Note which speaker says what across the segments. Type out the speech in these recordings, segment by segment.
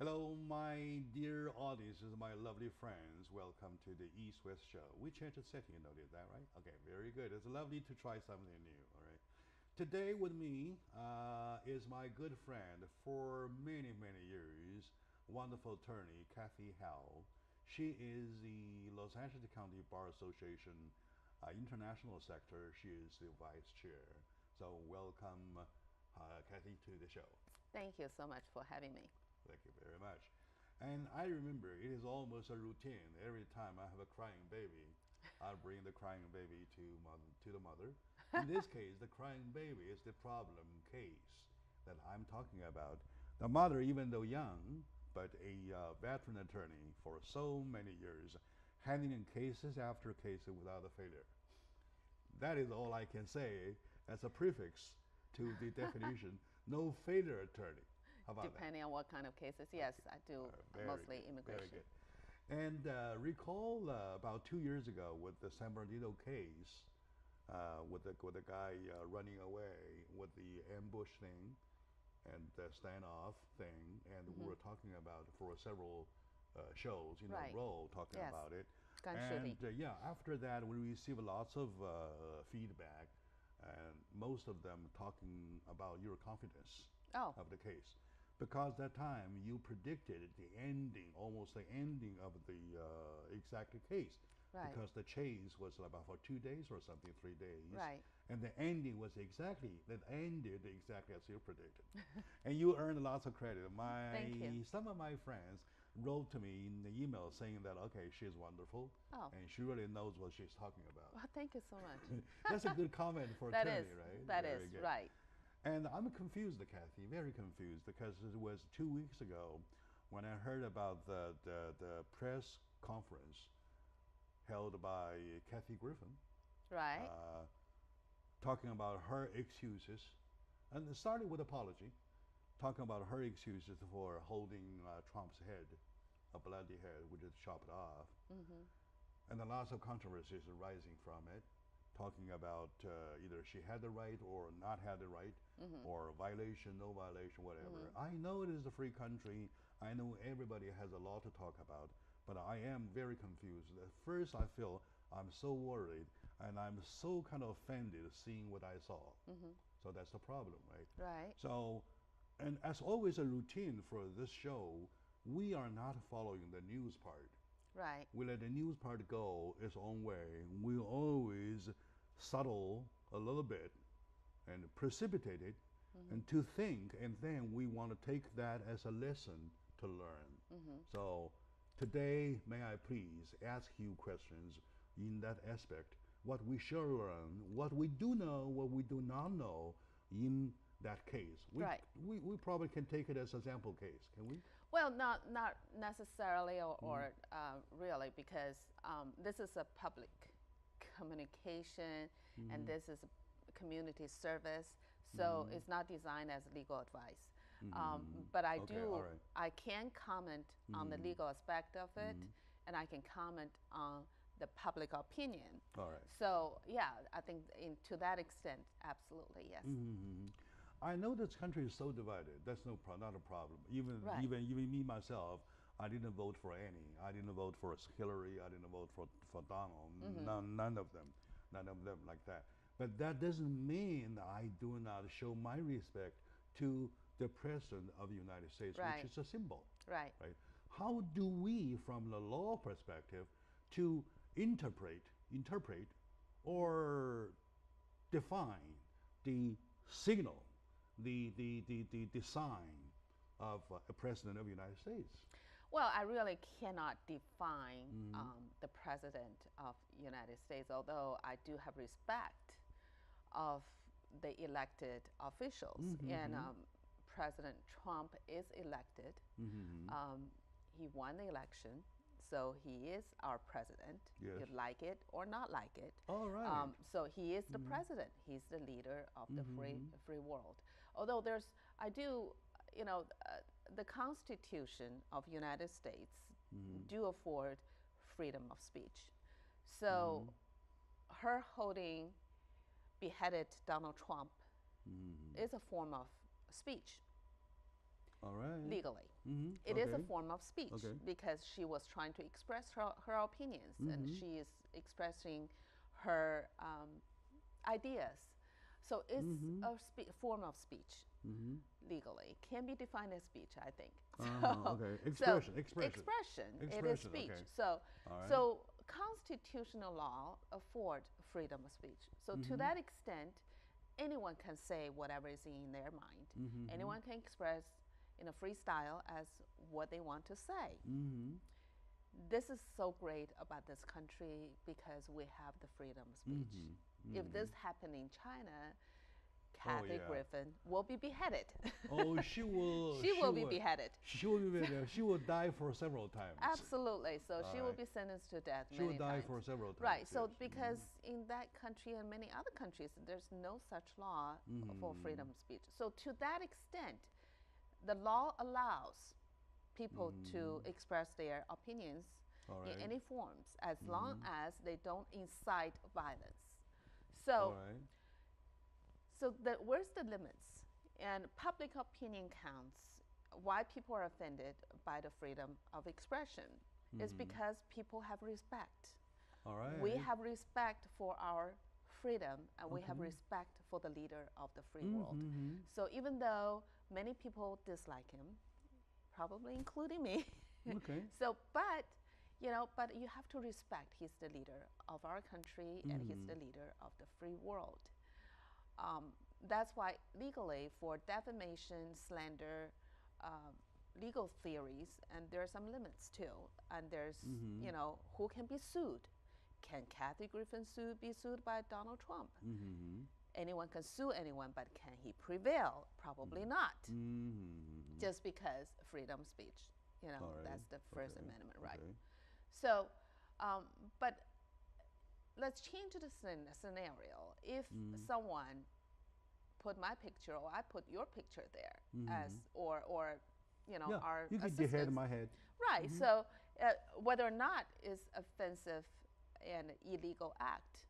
Speaker 1: Hello, my dear audiences, my lovely friends. Welcome to the East-West Show. We changed the setting, you noticed that, right? Okay, very good. It's lovely to try something new, all right? Today with me is my good friend for many, many years, wonderful attorney, Kathy Howe. She is the Los Angeles County Bar Association International Secretary. She is the Vice Chair. So welcome, Kathy, to the show.
Speaker 2: Thank you so much for having me.
Speaker 1: Thank you very much. And I remember it is almost a routine. Every time I have a crying baby, I bring the crying baby to the mother. In this case, the crying baby is the problem case that I'm talking about. The mother, even though young, but a veteran attorney for so many years, handling cases after cases without a failure. That is all I can say as a prefix to the definition, no failure attorney. How about
Speaker 2: Depending on what kind of cases, yes, I do mostly
Speaker 1: good,
Speaker 2: immigration.
Speaker 1: Very good. And recall about 2 years ago with the San Bernardino case, with the guy running away with the ambush thing and the standoff thing, and we were talking about for several shows in a row talking about it. And yeah, after that we received lots of feedback, and most of them talking about your confidence of the case. Because that time you predicted the ending, almost the ending of the exact case. Because the chase was about for 2 days or something, 3 days. And the ending was that ended exactly as you predicted. And you earned lots of credit.
Speaker 2: Thank you.
Speaker 1: Some of my friends wrote to me in the email saying that, okay, she's wonderful. And she really knows what she's talking about.
Speaker 2: Well, thank you so much.
Speaker 1: That's a good comment for attorney, right?
Speaker 2: That is, right.
Speaker 1: And I'm confused, Kathy, very confused, because it was 2 weeks ago when I heard about the press conference held by Kathy Griffin. Talking about her excuses, and it started with apology, talking about her excuses for holding Trump's head, a bloody head, which is chopped off. And then lots of controversies arising from it, talking about either she had the right or not had the right, or violation, no violation, whatever. I know it is a free country. I know everybody has a lot to talk about, but I am very confused. At first, I feel I'm so worried, and I'm so kind of offended seeing what I saw. So that's the problem, right? So, and as always a routine for this show, we are not following the news part. We let the news part go its own way. We always settle a little bit and precipitate it and to think, and then we want to take that as a lesson to learn. So today, may I please ask you questions in that aspect, what we should learn, what we do know, what we do not know in that case. We probably can take it as a sample case, can we?
Speaker 2: Well, not necessarily or really, because this is a public communication and this is a community service, so it's not designed as legal advice. But I can comment on the legal aspect of it, and I can comment on the public opinion. So yeah, I think to that extent, absolutely, yes.
Speaker 1: I know this country is so divided. That's not a problem. Even me myself, I didn't vote for any. I didn't vote for Hillary. I didn't vote for Donald. None of them like that. But that doesn't mean I do not show my respect to the President of the United States, which is a symbol. Right? How do we, from the law perspective, to interpret or define the signal, the sign of a President of the United States?
Speaker 2: Well, I really cannot define the President of the United States, although I do have respect of the elected officials. And President Trump is elected. He won the election, so he is our president. You like it or not like it. So he is the president. He's the leader of the free world. Although the Constitution of the United States do afford freedom of speech. So her holding beheaded Donald Trump is a form of speech. Legally. it is a form of speech because she was trying to express her opinions and she is expressing her ideas. So it's a form of speech legally. Can be defined as speech, I think.
Speaker 1: Expression.
Speaker 2: It is speech. So constitutional law affords freedom of speech. So to that extent, anyone can say whatever is in their mind. Anyone can express in a freestyle as what they want to say. This is so great about this country because we have the freedom of speech. If this happened in China, Kathy Griffin will be beheaded.
Speaker 1: Oh, she will.
Speaker 2: She will be beheaded.
Speaker 1: She will be beheaded. She will die for several times.
Speaker 2: Absolutely. So she will be sentenced to death.
Speaker 1: She will die for several times.
Speaker 2: Right. So because in that country and many other countries, there's no such law for freedom of speech. So to that extent, the law allows people to express their opinions in any forms as long as they don't incite violence. So, where's the limits? And public opinion counts. Why people are offended by the freedom of expression is because people have respect. We have respect for our freedom and we have respect for the leader of the free world. So even though many people dislike him, probably including me, but you have to respect he's the leader of our country and he's the leader of the free world. That's why legally for defamation, slander, legal theories, and there are some limits too. And there's, who can be sued? Can Kathy Griffin be sued by Donald Trump? Anyone can sue anyone, but can he prevail? Probably not. Just because freedom of speech, that's the First Amendment right. So, but let's change the scenario. If someone put my picture or I put your picture there as, or our
Speaker 1: you could behead my head.
Speaker 2: Right. So whether or not it's offensive and illegal act,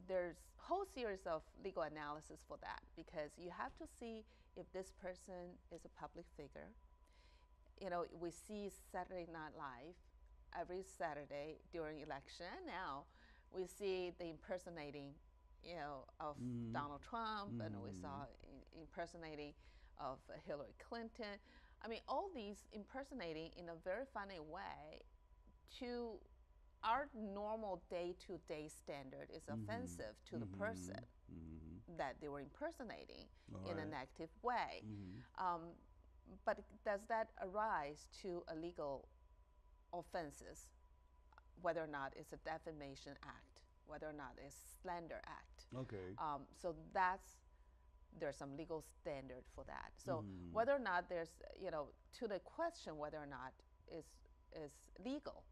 Speaker 2: there's a whole series of legal analysis for that because you have to see if this person is a public figure. We see Saturday Night Live every Saturday during election. Now we see the impersonating, of Donald Trump, and we saw impersonating of Hillary Clinton. I mean, all these impersonating in a very funny way to our normal day-to-day standard is offensive to the person that they were impersonating in a negative way. But does that arise to a legal offenses, whether or not it's a defamation act, whether or not it's slander act? So there's some legal standard for that. So whether or not there's, to the question whether or not is legal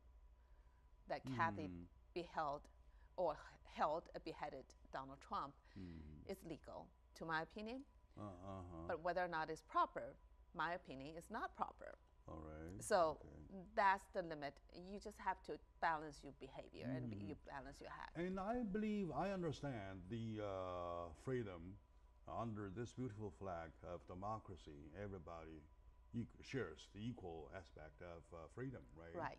Speaker 2: that Kathy beheld or beheaded Donald Trump is legal, to my opinion. But whether or not it's proper, my opinion is not proper. So that's the limit. You just have to balance your behavior and you balance your act.
Speaker 1: And I understand the freedom under this beautiful flag of democracy. Everybody shares the equal aspect of freedom, right?
Speaker 2: Right.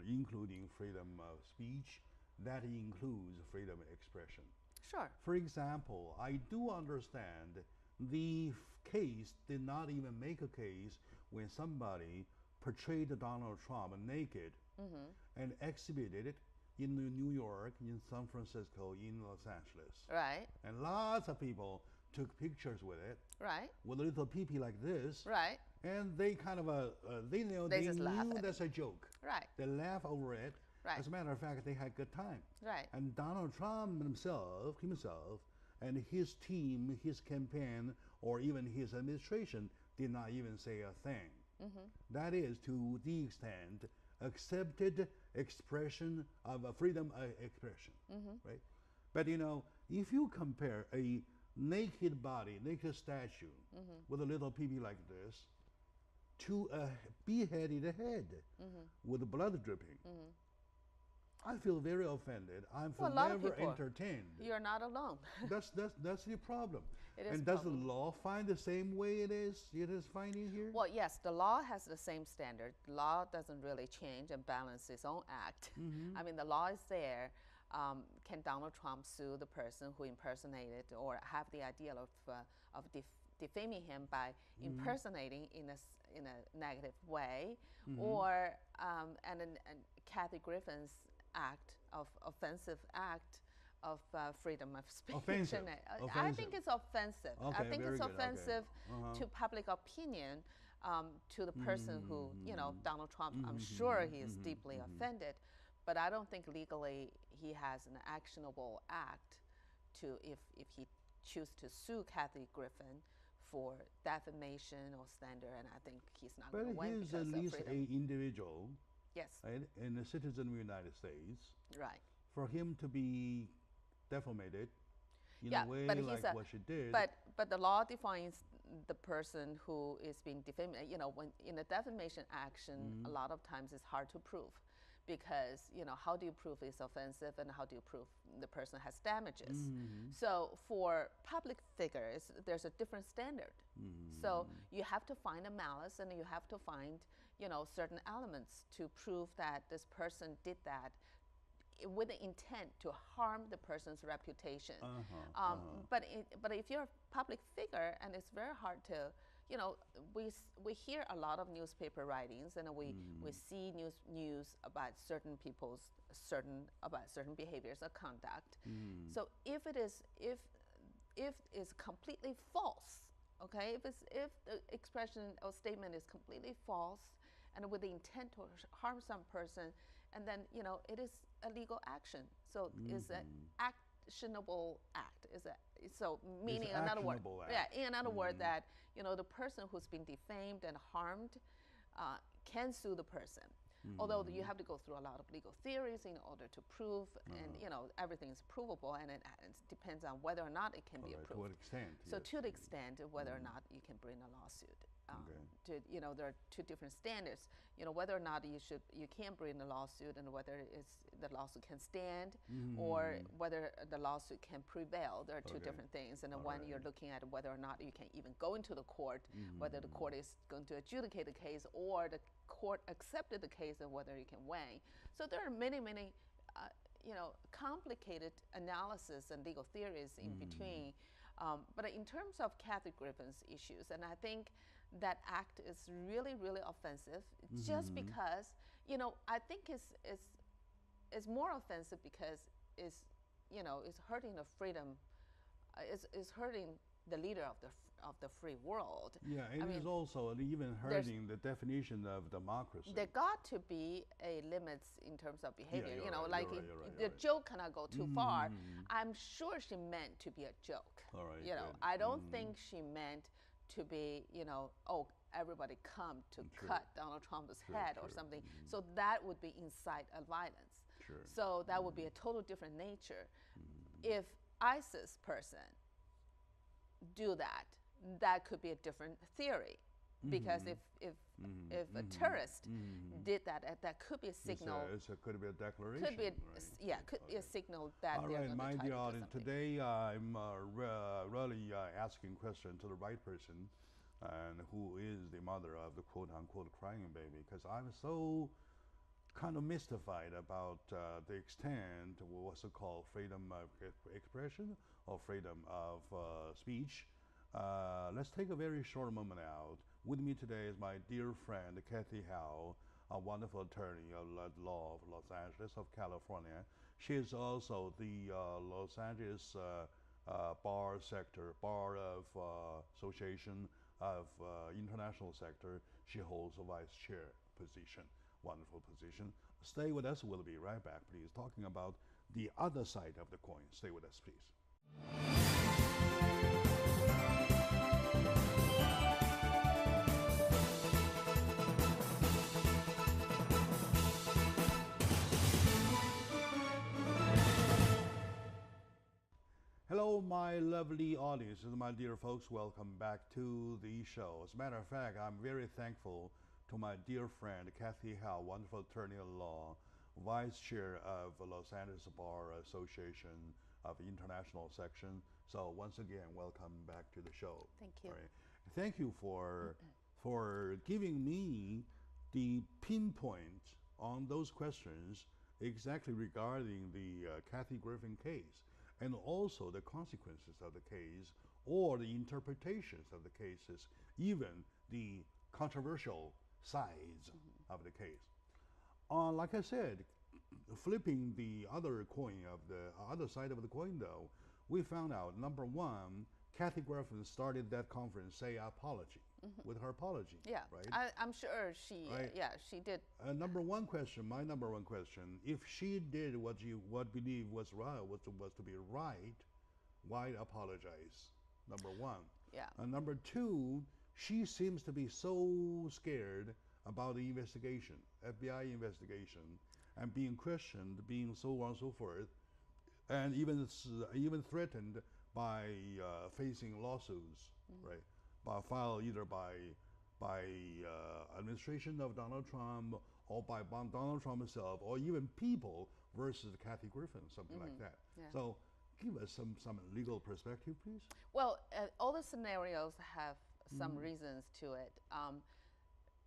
Speaker 1: Including freedom of speech. That includes freedom of expression.
Speaker 2: Sure.
Speaker 1: For example, I do understand the case did not even make a case when somebody portrayed Donald Trump naked and exhibited it in New York, in San Francisco, in Los Angeles.
Speaker 2: Right.
Speaker 1: And lots of people took pictures with it.
Speaker 2: Right.
Speaker 1: With a little pee-pee like this.
Speaker 2: Right.
Speaker 1: And they kind of, they knew that's a joke.
Speaker 2: Right.
Speaker 1: They laugh over it.
Speaker 2: Right.
Speaker 1: As a matter of fact, they had a good time.
Speaker 2: Right.
Speaker 1: And Donald Trump himself, and his team, his campaign, or even his administration did not even say a thing. That is, to the extent, accepted expression of a freedom of expression, right? But if you compare a naked body, naked statue with a little pee-pee like this to a beheaded head with blood dripping, I feel very offended. I'm
Speaker 2: Well, a lot of
Speaker 1: forever
Speaker 2: people.
Speaker 1: entertained.
Speaker 2: You're not alone.
Speaker 1: That's the problem.
Speaker 2: It is
Speaker 1: And
Speaker 2: a
Speaker 1: does
Speaker 2: problem.
Speaker 1: the law find the same way it is finding here?
Speaker 2: Well, yes, the law has the same standard. The law doesn't really change and balance its own act. I mean, the law is there. Can Donald Trump sue the person who impersonated or have the idea of defaming him by impersonating in a negative way, or and Kathy Griffin's offensive act of freedom of speech?
Speaker 1: Offensive.
Speaker 2: I think it's offensive.
Speaker 1: Okay,
Speaker 2: I think
Speaker 1: very
Speaker 2: it's
Speaker 1: good.
Speaker 2: offensive
Speaker 1: Okay.
Speaker 2: to public opinion, to the person who, Donald Trump, I'm sure he is deeply offended, but I don't think legally he has an actionable act to, if he choose to sue Kathy Griffin for defamation or slander, and I think he's not going to
Speaker 1: But
Speaker 2: win
Speaker 1: he's
Speaker 2: because
Speaker 1: at
Speaker 2: of
Speaker 1: least
Speaker 2: freedom.
Speaker 1: an individual,
Speaker 2: Yes,
Speaker 1: right, and a citizen of the United States.
Speaker 2: right.
Speaker 1: For him to be defamated in
Speaker 2: Yeah,
Speaker 1: a way
Speaker 2: but
Speaker 1: like
Speaker 2: he's a-
Speaker 1: what she did.
Speaker 2: But the law defines the person who is being defamed. When in a defamation action, a lot of times it's hard to prove, because how do you prove it's offensive, and how do you prove the person has damages? So for public figures, there's a different standard. So you have to find a malice, and you have to find certain elements to prove that this person did that with the intent to harm the person's reputation. But if you're a public figure, and it's very hard to, we hear a lot of newspaper writings, and we see news about certain people's certain behaviors or conduct. So if it's completely false, okay, if the expression or statement is completely false and with the intent to harm some person, and then it is a legal action. So it's an actionable act. So meaning
Speaker 1: It's an
Speaker 2: another word,
Speaker 1: actionable
Speaker 2: yeah,
Speaker 1: act.
Speaker 2: in another word, that the person who's been defamed and harmed can sue the person. Although you have to go through a lot of legal theories in order to prove, and everything is provable, and it depends on whether or not it can be
Speaker 1: Alright, to
Speaker 2: approved.
Speaker 1: what extent?
Speaker 2: So
Speaker 1: yes.
Speaker 2: to the extent of whether or not you can bring a lawsuit, there are two different standards. Whether or not you can bring a lawsuit, and whether the lawsuit can stand, or whether the lawsuit can prevail. There are two
Speaker 1: Okay.
Speaker 2: different things. And the
Speaker 1: All
Speaker 2: one
Speaker 1: right.
Speaker 2: you're looking at whether or not you can even go into the court, whether the court is going to adjudicate the case, or the court accepted the case, and whether you can weigh. So there are many complicated analysis and legal theories in between. But in terms of Kathy Griffin's issues, and I think that act is really, really offensive, just because, I think it's more offensive because it's hurting the freedom, is hurting the leader of the free world.
Speaker 1: Yeah, it is also even hurting the definition of democracy.
Speaker 2: There got to be a limits in terms of behavior.
Speaker 1: you're right,
Speaker 2: Like
Speaker 1: you're right,
Speaker 2: the joke cannot go too far. I'm sure she meant to be a joke.
Speaker 1: All right,
Speaker 2: You know,
Speaker 1: good.
Speaker 2: I don't think she meant to be, oh, everybody come to cut Donald Trump's head or something. So that would be incite a violence.
Speaker 1: Sure.
Speaker 2: So that would be a total different nature. If ISIS person do that, that could be a different theory. Because if a terrorist did that, that could be a signal.
Speaker 1: Could be a declaration.
Speaker 2: Could be,
Speaker 1: right?
Speaker 2: could be a signal that
Speaker 1: All
Speaker 2: they're
Speaker 1: right,
Speaker 2: going to
Speaker 1: my
Speaker 2: try
Speaker 1: dear
Speaker 2: to do
Speaker 1: audience,
Speaker 2: something.
Speaker 1: today I'm really asking question to the right person, and who is the mother of the quote-unquote crying baby, because I'm so kind of mystified about the extent of what's it called, freedom of expression or freedom of speech. Let's take a very short moment out. With me today is my dear friend, Kathy Howe, a wonderful attorney of law of Los Angeles of California. She is also the Los Angeles bar of Association of International Sector. She holds a vice chair position, wonderful position. Stay with us, we'll be right back, please, talking about the other side of the coin. Stay with us, please. Hello, my lovely audience, and my dear folks. Welcome back to the show. As a matter of fact, I'm very thankful to my dear friend, Kathy Howe, wonderful attorney at law Vice Chair of Los Angeles Bar Association of International Section. So once again, welcome back to the show.
Speaker 2: Thank you.
Speaker 1: All right. Thank you for giving me the pinpoint on those questions exactly regarding the Kathy Griffin case, and also the consequences of the case or the interpretations of the cases, even the controversial sides of the case. Like I said, flipping the other coin of the other side of the coin, though, we found out, number one, Kathy Griffin started that conference say apology with her apology.
Speaker 2: Yeah,
Speaker 1: right.
Speaker 2: I'm sure she.
Speaker 1: Right.
Speaker 2: Yeah, she did.
Speaker 1: My number one question: if she did what you believe was right, was to be right, why apologize? Number one.
Speaker 2: Yeah.
Speaker 1: And number two, she seems to be so scared about the investigation, FBI investigation, and being questioned, being so on and so forth, and even threatened by facing lawsuits, right? Filed either by administration of Donald Trump or by Donald Trump himself, or even people versus Kathy Griffin, something like that.
Speaker 2: Yeah.
Speaker 1: So give us some legal perspective, please.
Speaker 2: Well, all the scenarios have some reasons to it.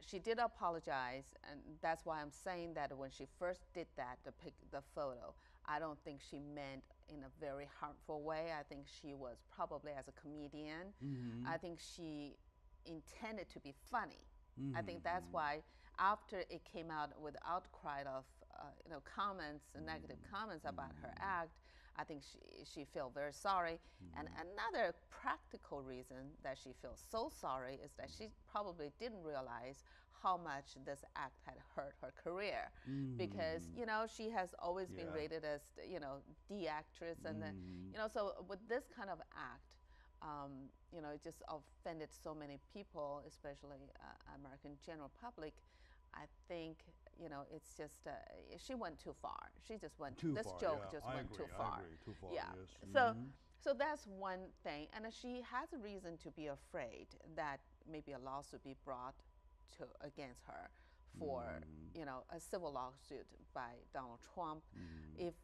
Speaker 2: She did apologize, and that's why I'm saying that when she first did that, the photo, I don't think she meant in a very harmful way. I think she was probably as a comedian. I think she intended to be funny. I think that's why after it came out with outcry of comments, negative comments about her act, I think she felt very sorry. And another practical reason that she feels so sorry is that she probably didn't realize how much this act had hurt her career, because she has always been rated as D actress, and then so with this kind of act, it just offended so many people, especially American general public. I think it's just she went too far. She just went
Speaker 1: too
Speaker 2: this
Speaker 1: far,
Speaker 2: joke
Speaker 1: yeah.
Speaker 2: just
Speaker 1: I
Speaker 2: went
Speaker 1: agree,
Speaker 2: too far.
Speaker 1: I agree, too far.
Speaker 2: Yeah.
Speaker 1: Yes.
Speaker 2: So that's one thing, and she has a reason to be afraid that maybe a lawsuit be brought against her for a civil lawsuit by Donald Trump if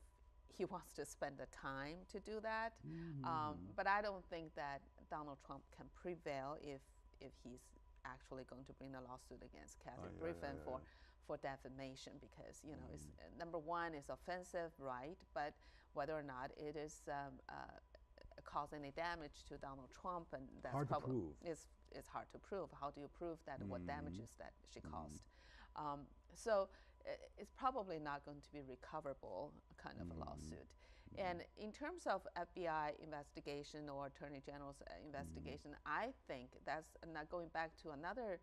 Speaker 2: he wants to spend the time to do that. But I don't think that Donald Trump can prevail if he's actually going to bring a lawsuit against Kathy Griffin for defamation, because it's, number one, it's offensive, right? But whether or not it is cause any damage to Donald Trump, and that's
Speaker 1: hard
Speaker 2: probably
Speaker 1: to prove.
Speaker 2: It's hard to prove. How do you prove that? What damages that she caused? So it's probably not going to be recoverable kind of a lawsuit. And in terms of FBI investigation or Attorney General's investigation, I think that's not going back to another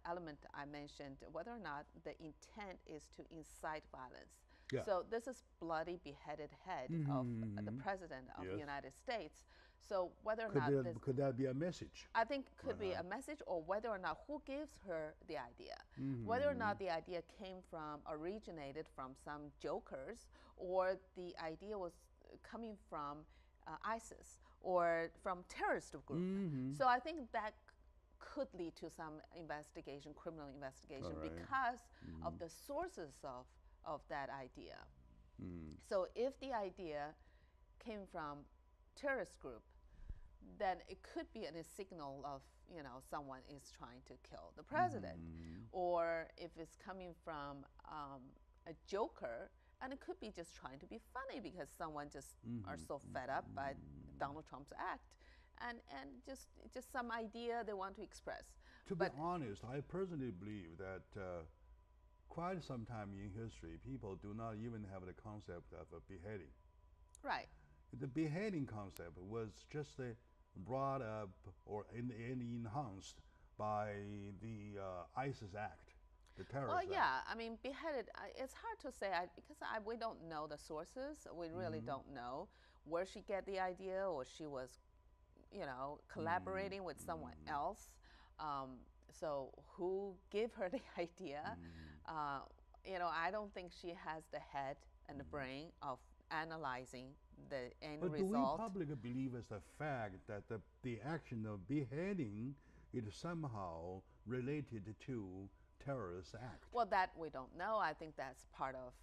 Speaker 2: element I mentioned, whether or not the intent is to incite violence.
Speaker 1: Yeah.
Speaker 2: So this is bloody beheaded head of the President of the United States. So whether or not
Speaker 1: could that be a message?
Speaker 2: I think could be a message, or whether or not who gives her the idea, whether or not the idea originated from some jokers, or the idea was coming from ISIS or from terrorist group. So I think that could lead to some investigation, criminal investigation, because of the sources of that idea. So if the idea came from terrorist group, then it could be a signal of someone is trying to kill the president. Or if it's coming from a joker, and it could be just trying to be funny because someone just are so fed up by Donald Trump's act, and just some idea they want to express.
Speaker 1: To be honest, I personally believe that quite some time in history, people do not even have the concept of a beheading.
Speaker 2: Right.
Speaker 1: The beheading concept was just brought up or enhanced by the ISIS Act, the terrorist act.
Speaker 2: Yeah, I mean, beheaded, it's hard to say because we don't know the sources. We really don't know where she get the idea, or she was, collaborating with someone else. So who gave her the idea? I don't think she has the head and the brain of analyzing the end result.
Speaker 1: But do we publicly believe as the fact that the action of beheading is somehow related to terrorist act?
Speaker 2: Well, that we don't know. I think that's part of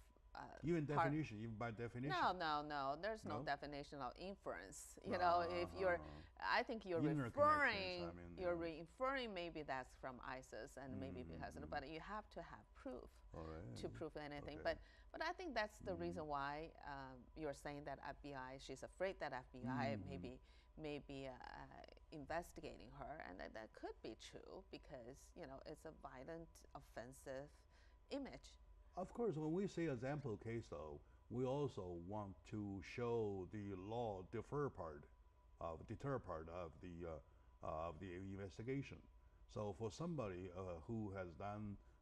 Speaker 1: even definition, even by definition.
Speaker 2: No. There's no definition of inference. You know, if you're, I think you're referring, referring maybe that's from ISIS and maybe because, but you have to have proof to prove anything. But I think that's the reason why you're saying that FBI, she's afraid that FBI maybe investigating her, and that could be true because, you know, it's a violent, offensive image.
Speaker 1: Of course, when we say example case, though, we also want to show the law deter part of the investigation. So for somebody who has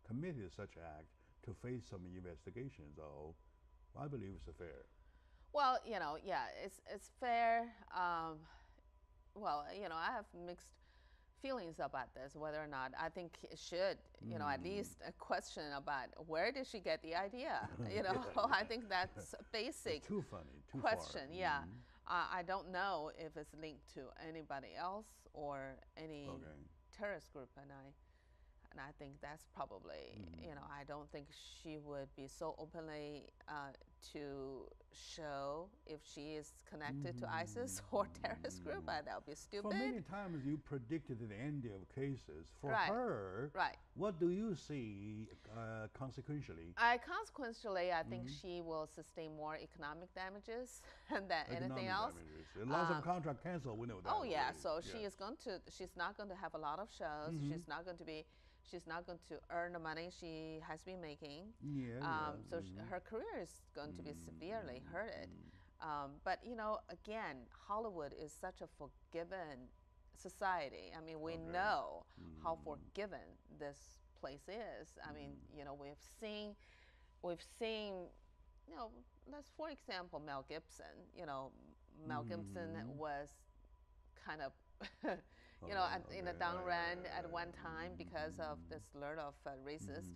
Speaker 1: committed such act to face some investigation, though, I believe it's fair.
Speaker 2: Well, you know, yeah, it's fair. Well, you know, I have mixed feelings about this, whether or not I think it should, you know, at least a question about where did she get the idea? You know, I think that's a basic
Speaker 1: too funny, too
Speaker 2: question.
Speaker 1: Far.
Speaker 2: Yeah, I don't know if it's linked to anybody else or any terrorist group, and I think that's probably, you know, I don't think she would be so openly to show if she is connected to ISIS or terrorist group. That would be stupid.
Speaker 1: For many times you predicted the end of cases. For her, what do you see consequentially?
Speaker 2: Consequentially, I think she will sustain more economic damages than anything else.
Speaker 1: Lots of contract canceled, we know that.
Speaker 2: Oh yeah, so she's not going to have a lot of shows. She's not going to earn the money she has been making. So her career is going to be severely hurted. But, you know, again, Hollywood is such a forgiven society. I mean, we know how forgiven this place is. I mean, you know, we've seen, you know, for example, Mel Gibson. You know, Mel Gibson was kind of you know, in the down run at one time because of this slur of racist.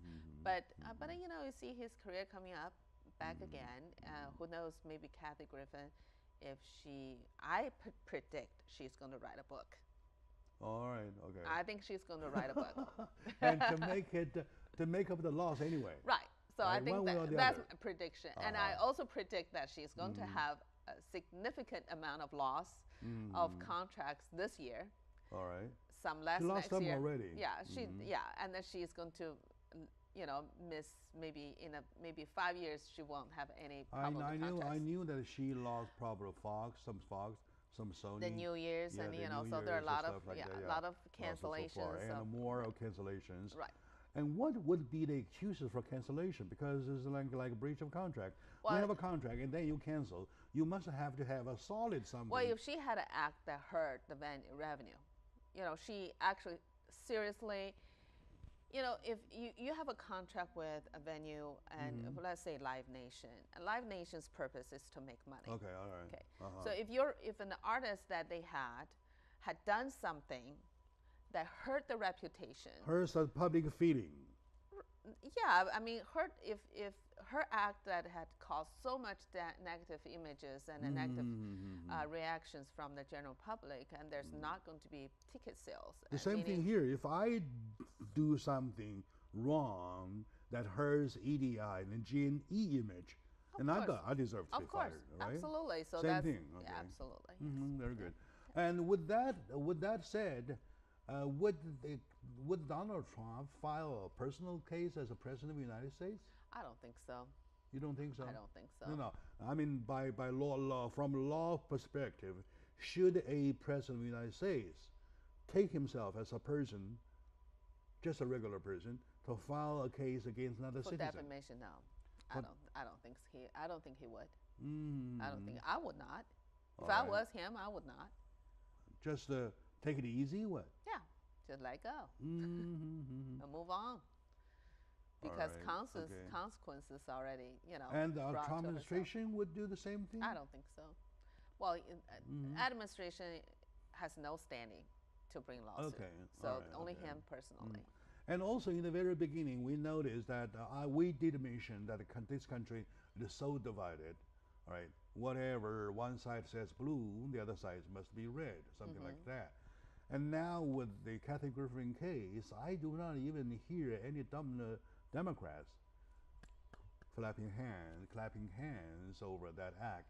Speaker 2: But you know, you see his career coming up back again. Who knows? Maybe Kathy Griffin, if I predict she's going to write a book.
Speaker 1: All right. Okay.
Speaker 2: I think she's going to write a book.
Speaker 1: And to make up the loss anyway.
Speaker 2: Right. So I think that's a prediction, and I also predict that she's going to have a significant amount of loss of contracts this year.
Speaker 1: All right.
Speaker 2: Some less
Speaker 1: she lost
Speaker 2: next year.
Speaker 1: Some already.
Speaker 2: Yeah, and then she's going to, you know, miss maybe 5 years she won't have any probably contracts.
Speaker 1: I knew that she lost probably Fox, some Sony.
Speaker 2: The New Year's, and you know, so there are a lot of a lot of cancellations
Speaker 1: and more cancellations.
Speaker 2: Right.
Speaker 1: And what would be the excuses for cancellation? Because it's like a breach of contract.
Speaker 2: Well,
Speaker 1: you have a contract and then you cancel. You must have to have a solid something.
Speaker 2: Well, if she had an act that hurt the revenue, you know, she actually seriously, you know, if you have a contract with a venue and let's say Live Nation, and Live Nation's purpose is to make money.
Speaker 1: Okay, all right.
Speaker 2: Okay, so if an artist that they had done something that hurt the reputation,
Speaker 1: hurts the public feeling.
Speaker 2: Yeah, I mean, if her act that had caused so much negative images and negative reactions from the general public, and there's not going to be ticket sales.
Speaker 1: The same thing here. If I do something wrong that hurts EDI and G&E image, and I deserve to be fired, right?
Speaker 2: Absolutely. So
Speaker 1: same thing. Okay.
Speaker 2: Yeah, absolutely.
Speaker 1: Very good. And with that said, would Donald Trump file a personal case as a president of the United States?
Speaker 2: I don't think so.
Speaker 1: You don't think so?
Speaker 2: I don't think so.
Speaker 1: No. I mean, by law, from law perspective, should a president of the United States take himself as a person, just a regular person, to file a case against another citizen?
Speaker 2: For defamation, no. I don't think he would. I don't think I would not. If I was him, I would not.
Speaker 1: Just take it easy, what?
Speaker 2: Yeah, just let go and move on. Because consequences already, you know.
Speaker 1: And the Trump administration would do the same thing?
Speaker 2: I don't think so. Well, administration has no standing to bring lawsuits. Okay. So only him personally.
Speaker 1: And also in the very beginning, we noticed that we did mention that this country is so divided, right? Whatever one side says blue, the other side must be red, something like that. And now with the Kathy Griffin case, I do not even hear any Democrats clapping hands over that act,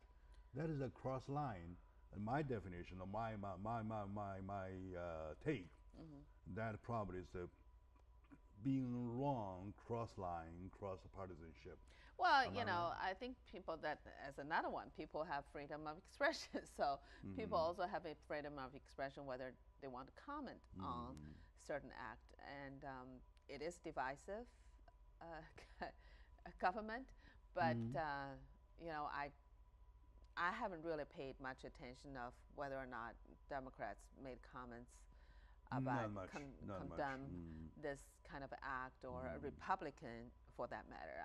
Speaker 1: that is a cross line. In my definition, of my take, that probably is the being wrong, cross line, cross partisanship.
Speaker 2: Well, I think people that, as another one, people have freedom of expression. So people also have a freedom of expression whether they want to comment on certain act. And it is divisive, government. But, I haven't really paid much attention of whether or not Democrats made comments about condemn this kind of act, or a Republican for that matter.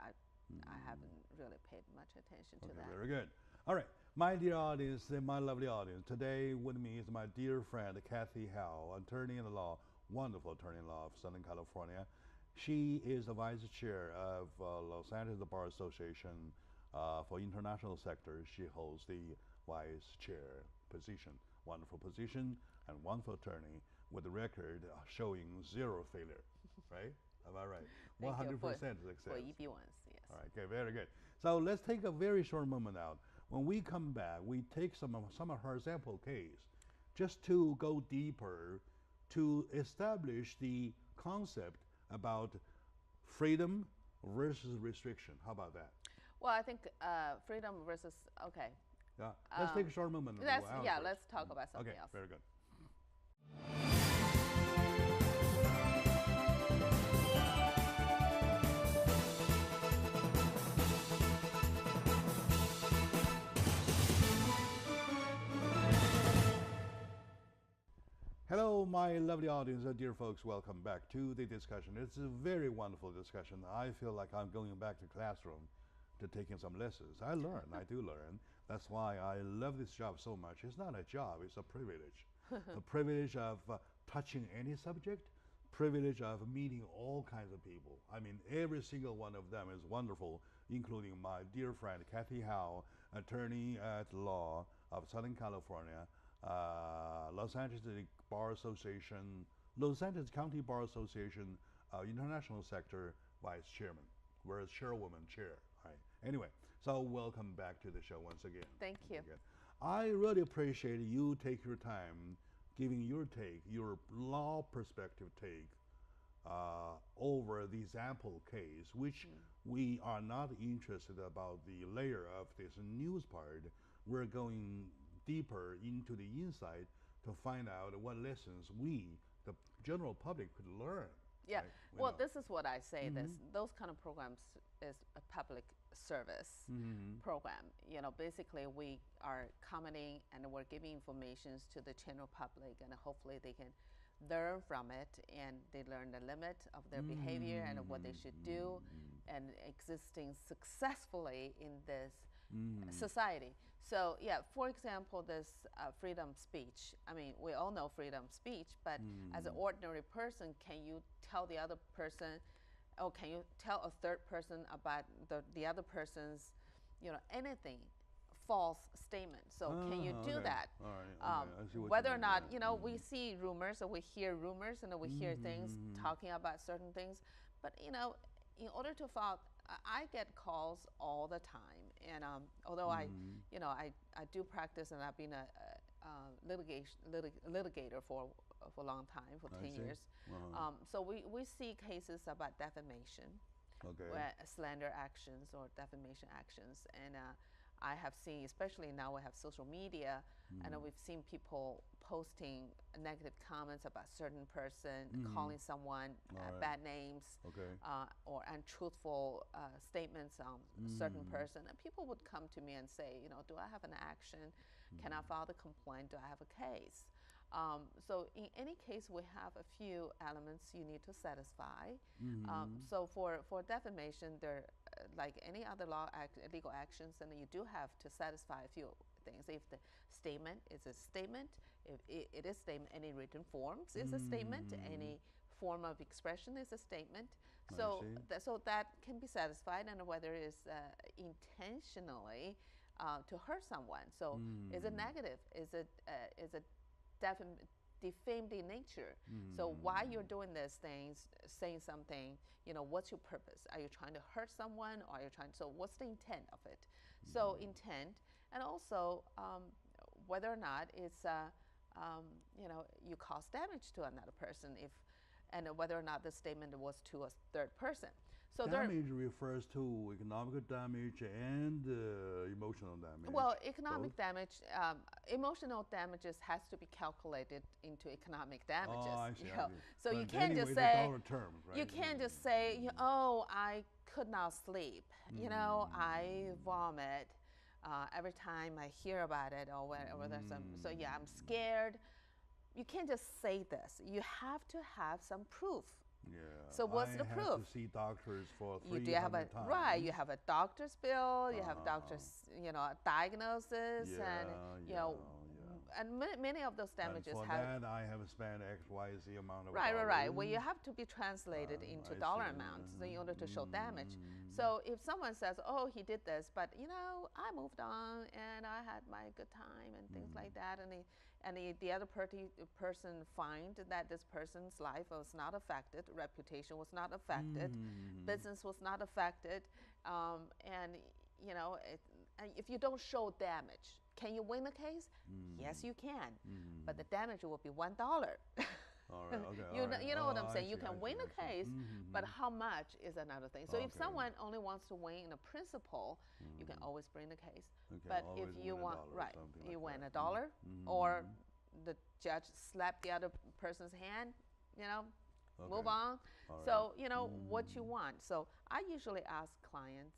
Speaker 2: I haven't really paid much attention to that.
Speaker 1: Very good. All right, my dear audience, my lovely audience, today with me is my dear friend Kathy Howe, attorney-in-law, wonderful attorney-in-law of Southern California. She is the vice chair of Los Angeles Bar Association for international sector. She holds the vice chair position, wonderful position, and wonderful attorney with a record showing zero failure, right? Am I right? 100% success.
Speaker 2: For EP1s, yes.
Speaker 1: All right, okay, very good. So let's take a very short moment out. When we come back, we take some of her sample case just to go deeper to establish the concept about freedom versus restriction. How about that?
Speaker 2: Well, I think freedom versus, okay.
Speaker 1: Yeah, let's take a short moment.
Speaker 2: Let's talk about something else.
Speaker 1: Very good. Hello, my lovely audience, dear folks. Welcome back to the discussion. It's a very wonderful discussion. I feel like I'm going back to classroom to taking some lessons. I learn. I do learn. That's why I love this job so much. It's not a job. It's a privilege. The privilege of touching any subject, privilege of meeting all kinds of people. I mean, every single one of them is wonderful, including my dear friend Kathy Howe, attorney at law of Southern California, Los Angeles Bar Association, Los Angeles County Bar Association, international sector vice chairman, whereas chairwoman chair. Right. Anyway, so welcome back to the show once again.
Speaker 2: Thank you.
Speaker 1: I really appreciate you take your time giving your take, your law perspective take over the example case, which we are not interested about the layer of this news part. We're going deeper into the inside to find out what lessons we, the general public, could learn.
Speaker 2: Yeah,
Speaker 1: right?
Speaker 2: well, this is what I say. Those kind of programs is a public service program. Basically we are commenting and we're giving information to the general public, and hopefully they can learn from it, and they learn the limit of their behavior and what they should do, and existing successfully in this society. So yeah, for example, this freedom speech. I mean, we all know freedom speech, but as an ordinary person, can you tell the other person, or can you tell a third person about the other person's, anything, false statement? So can you do that?
Speaker 1: All right,
Speaker 2: whether or not, we see rumors, or we hear rumors, and we hear things talking about certain things, but in order to file, I get calls all the time, and although I do practice, and I've been a litigator for a long time, for 10 years. So we see cases about defamation, slander actions or defamation actions, and I have seen, especially now we have social media, and we've seen people posting negative comments about certain person, calling someone bad names, or untruthful statements on a certain person. And people would come to me and say, do I have an action? Can I file the complaint? Do I have a case? So in any case, we have a few elements you need to satisfy. So for defamation, there, like any other legal actions, and you do have to satisfy a few things. If the statement is a statement, if it is statement, any written forms is a statement, any form of expression is a statement. So that can be satisfied, and whether it's intentionally to hurt someone. So is it negative? Is it defamed in nature. So why you're doing these things, saying something, what's your purpose? Are you trying to hurt someone, or are you trying? So what's the intent of it? So intent, and also whether or not it's you cause damage to another person, and whether or not the statement was to a third person. So
Speaker 1: damage refers to economic damage and emotional damage.
Speaker 2: Well, economic damage, emotional damages has to be calculated into economic damages.
Speaker 1: Oh, I see.
Speaker 2: So you can't
Speaker 1: anyway,
Speaker 2: just say
Speaker 1: dollar terms, right?
Speaker 2: You can't just say, oh, I could not sleep. I vomit every time I hear about it, or whether so yeah, I'm scared. You can't just say this. You have to have some proof.
Speaker 1: Yeah.
Speaker 2: So what's the proof?
Speaker 1: I have to see doctors for 300 times.
Speaker 2: Right. You have a doctor's bill. You have doctor's, diagnosis, and and many of those damages
Speaker 1: and for
Speaker 2: have.
Speaker 1: that, I have spent X, Y, Z amount of
Speaker 2: Right.
Speaker 1: dollars.
Speaker 2: Right. Well, you have to be translated into dollar amounts in order to show damage. So if someone says, "Oh, he did this, but I moved on and I had my good time and things like that," and the other person find that this person's life was not affected, reputation was not affected, business was not affected, and if you don't show damage, can you win the case? Yes, you can, but the damage will be $1.
Speaker 1: All right, okay,
Speaker 2: you know what I'm saying?
Speaker 1: I
Speaker 2: You
Speaker 1: see,
Speaker 2: can win a case, but how much is another thing. So if someone only wants to win in a principle, you can always bring the case. But if you want, you win $1, or the judge slapped the other person's hand, move on. So, what you want. So I usually ask clients,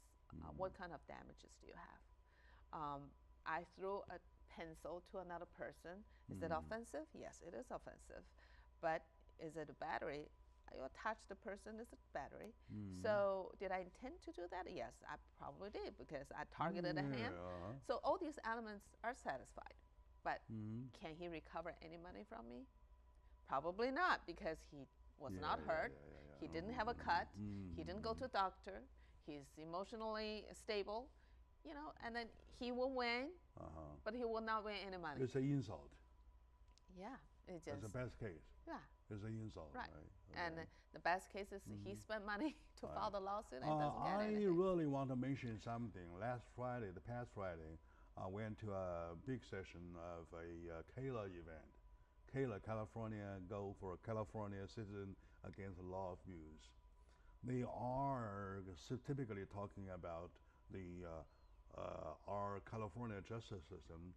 Speaker 2: what kind of damages do you have? I threw a pencil to another person. Is it offensive? Yes, it is offensive. But is it a battery? You attach the person, is it battery? So did I intend to do that? Yes, I probably did, because I targeted a hand. So all these elements are satisfied. But can he recover any money from me? Probably not, because he was not hurt. He didn't have a cut. He didn't go to a doctor. He's emotionally stable, and then he will win, but he will not win any money.
Speaker 1: It's an insult.
Speaker 2: Yeah.
Speaker 1: It's the best case.
Speaker 2: Yeah.
Speaker 1: It's an insult, right?
Speaker 2: Okay. And the best case is he spent money to file the lawsuit and doesn't get anything.
Speaker 1: I really want to mention something. The past Friday, I went to a big session of a CALA event. CALA, California Go for California Citizen Against Law Abuse. They are typically talking about our California justice system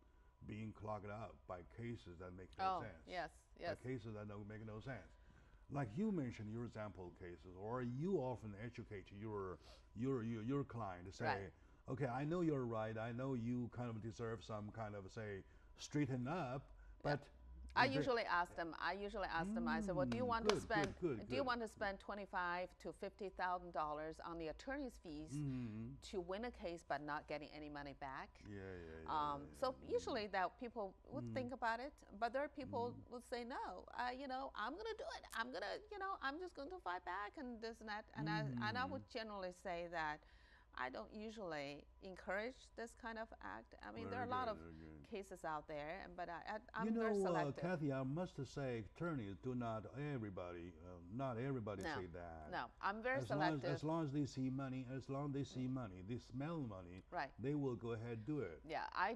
Speaker 1: being clogged up by cases that make no sense.
Speaker 2: Yes.
Speaker 1: By cases that don't make no sense. Like you mentioned your example cases, or you often educate your client to say, okay, I know you're right. I know you kind of deserve some kind of, say, straighten up, but
Speaker 2: I usually ask them. I said, well, do you want to spend $25,000 to $50,000 on the attorney's fees to win a case but not getting any money back? So usually that people would think about it, but there are people would say no. I'm gonna do it. I'm just going to fight back and this and that. And I would generally say that I don't usually encourage this kind of act. I mean, there are a lot of cases out there, but I'm very selective.
Speaker 1: Kathy, I must say, attorneys do not everybody say that.
Speaker 2: No, I'm very selective.
Speaker 1: As long as they see money, they smell money, they will go ahead and do it.
Speaker 2: Yeah, I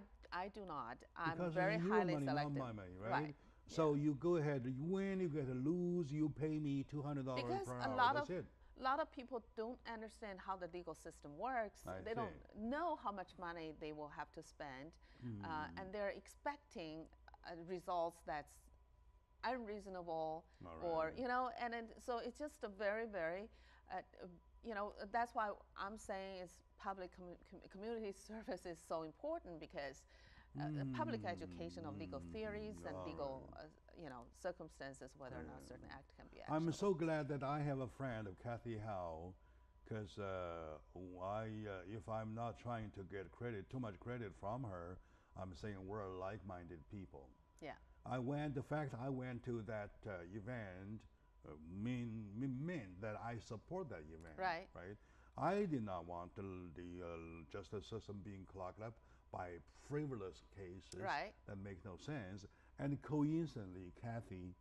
Speaker 2: do not. I'm
Speaker 1: because
Speaker 2: very
Speaker 1: it's
Speaker 2: highly
Speaker 1: your money,
Speaker 2: selective.
Speaker 1: not my money, right? So you go ahead, you win, you get to lose, you pay me $200 per hour. That's it.
Speaker 2: A lot of people don't understand how the legal system works. They don't know how much money they will have to spend, and they're expecting results that's unreasonable, and then, so it's just a very, very, that's why I'm saying is public community service is so important, because public education of legal theories and legal circumstances, whether or not a certain act can be actionable.
Speaker 1: I'm so glad that I have a friend of Kathy Howe, because if I'm not trying to get too much credit from her, I'm saying we're like-minded people.
Speaker 2: Yeah.
Speaker 1: I went to that event meant that I support that event.
Speaker 2: Right.
Speaker 1: I did not want the justice system being clogged up by frivolous cases that make no sense. And coincidentally, Kathy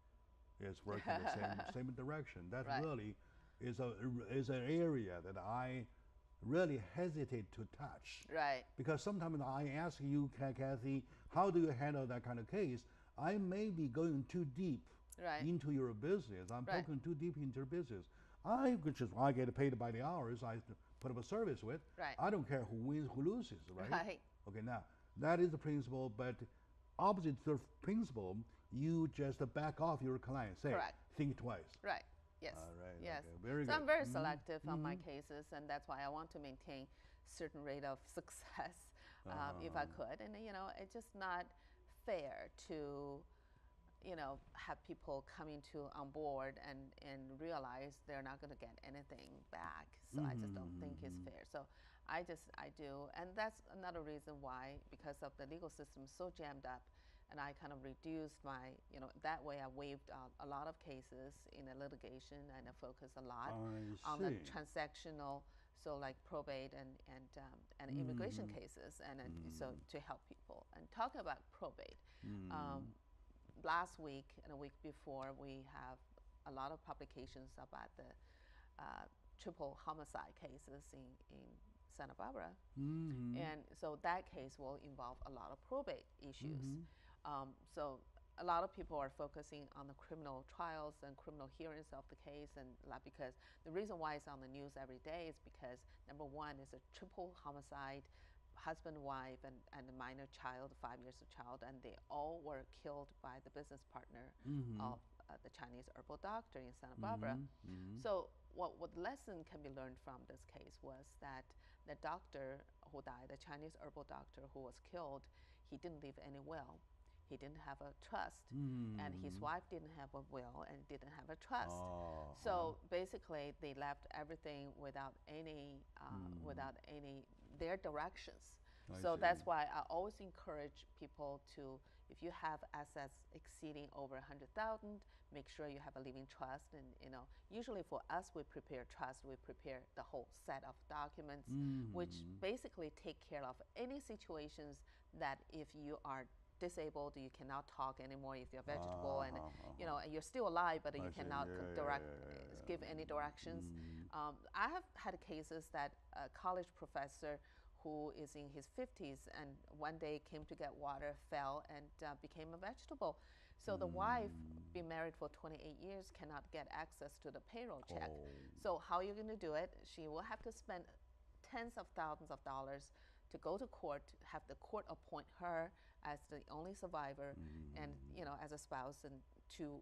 Speaker 1: is working the same direction. That
Speaker 2: Right.
Speaker 1: really is an area that I really hesitate to touch.
Speaker 2: Right.
Speaker 1: Because sometimes I ask you, Kathy, how do you handle that kind of case? I may be going too deep
Speaker 2: Right.
Speaker 1: into your business. I'm
Speaker 2: Right.
Speaker 1: poking too deep into your business. Which is why I get paid by the hours I put up a service with.
Speaker 2: Right.
Speaker 1: I don't care who wins, who loses, right?
Speaker 2: Right.
Speaker 1: Okay, now that is the principle, but opposite the principle, you just back off your client. Say,
Speaker 2: Correct.
Speaker 1: think twice.
Speaker 2: Right. Yes.
Speaker 1: All right.
Speaker 2: Yes.
Speaker 1: Okay, very
Speaker 2: So
Speaker 1: good.
Speaker 2: I'm very selective on my cases, and that's why I want to maintain certain rate of success if I could. And it's just not fair to have people coming on board and realize they're not going to get anything back. So I just don't think it's fair. So I do. And that's another reason why, because of the legal system so jammed up, and I kind of reduced my, that way I waived a lot of cases in a litigation, and I focus a lot on the transactional, so like probate and immigration cases, and so to help people. And talking about probate, last week and a week before, we have a lot of publications about the triple homicide cases in Santa Barbara. And so that case will involve a lot of probate issues. So a lot of people are focusing on the criminal trials and criminal hearings of the case, and because the reason why it's on the news every day is because, number one, it's a triple homicide, husband, wife, and a minor child, 5 years of child, and they all were killed by the business partner of the Chinese herbal doctor in Santa Barbara. So what lesson can be learned from this case was that the doctor who died, the Chinese herbal doctor who was killed, he didn't leave any will. He didn't have a trust, and his wife didn't have a will and didn't have a trust. So basically, they left everything without any their directions. So that's why I always encourage people to, if you have assets exceeding over 100,000, make sure you have a living trust. And usually for us, we prepare trust. We prepare the whole set of documents, which basically take care of any situations that if you are disabled, you cannot talk anymore, if you're vegetable, and you're still alive, but you cannot give any directions. I have had cases that a college professor who is in his 50s and one day came to get water, fell, and became a vegetable. So the wife, been married for 28 years, cannot get access to the payroll check. So how are you going to do it? She will have to spend tens of thousands of dollars to go to court, have the court appoint her as the only survivor, and as a spouse, and to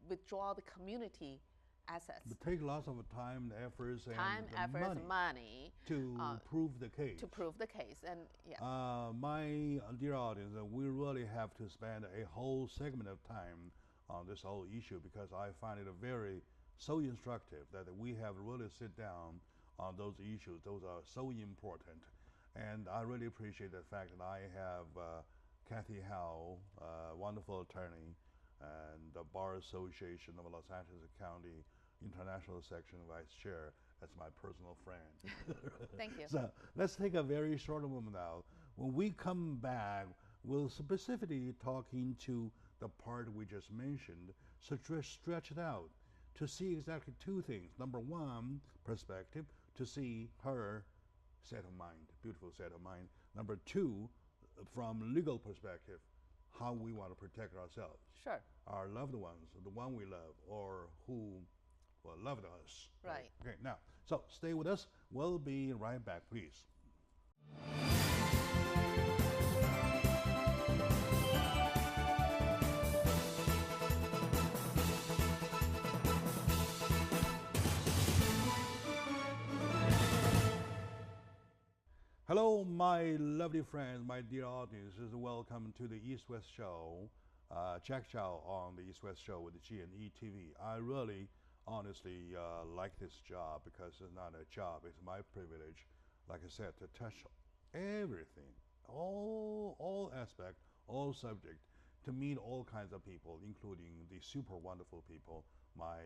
Speaker 2: withdraw the community assets.
Speaker 1: But take lots of time, efforts, and
Speaker 2: money
Speaker 1: to prove the case.
Speaker 2: To prove the case, and yeah.
Speaker 1: My dear audience, we really have to spend a whole segment of time on this whole issue, because I find it so instructive that we have to really sit down on those issues. Those are so important. And I really appreciate the fact that I have Kathy Howe, wonderful attorney, and the Bar Association of Los Angeles County International Section Vice Chair. That's my personal friend.
Speaker 2: Thank you.
Speaker 1: So let's take a very short moment now. When we come back, we'll specifically talk into the part we just mentioned, so stretch it out to see exactly two things. Number one, perspective, to see her set of mind, beautiful set of mind. Number two, from legal perspective, how we want to protect ourselves.
Speaker 2: Sure.
Speaker 1: Our loved ones, the one we love, or who loved us.
Speaker 2: Right.
Speaker 1: Okay, now, so stay with us. We'll be right back, please. Hello, my lovely friends, my dear audiences. Welcome to the East-West Show. Check out on the East-West Show with the G&E TV. I really, honestly, like this job, because it's not a job, it's my privilege, like I said, to touch everything, all aspect, all subject, to meet all kinds of people, including the super wonderful people, my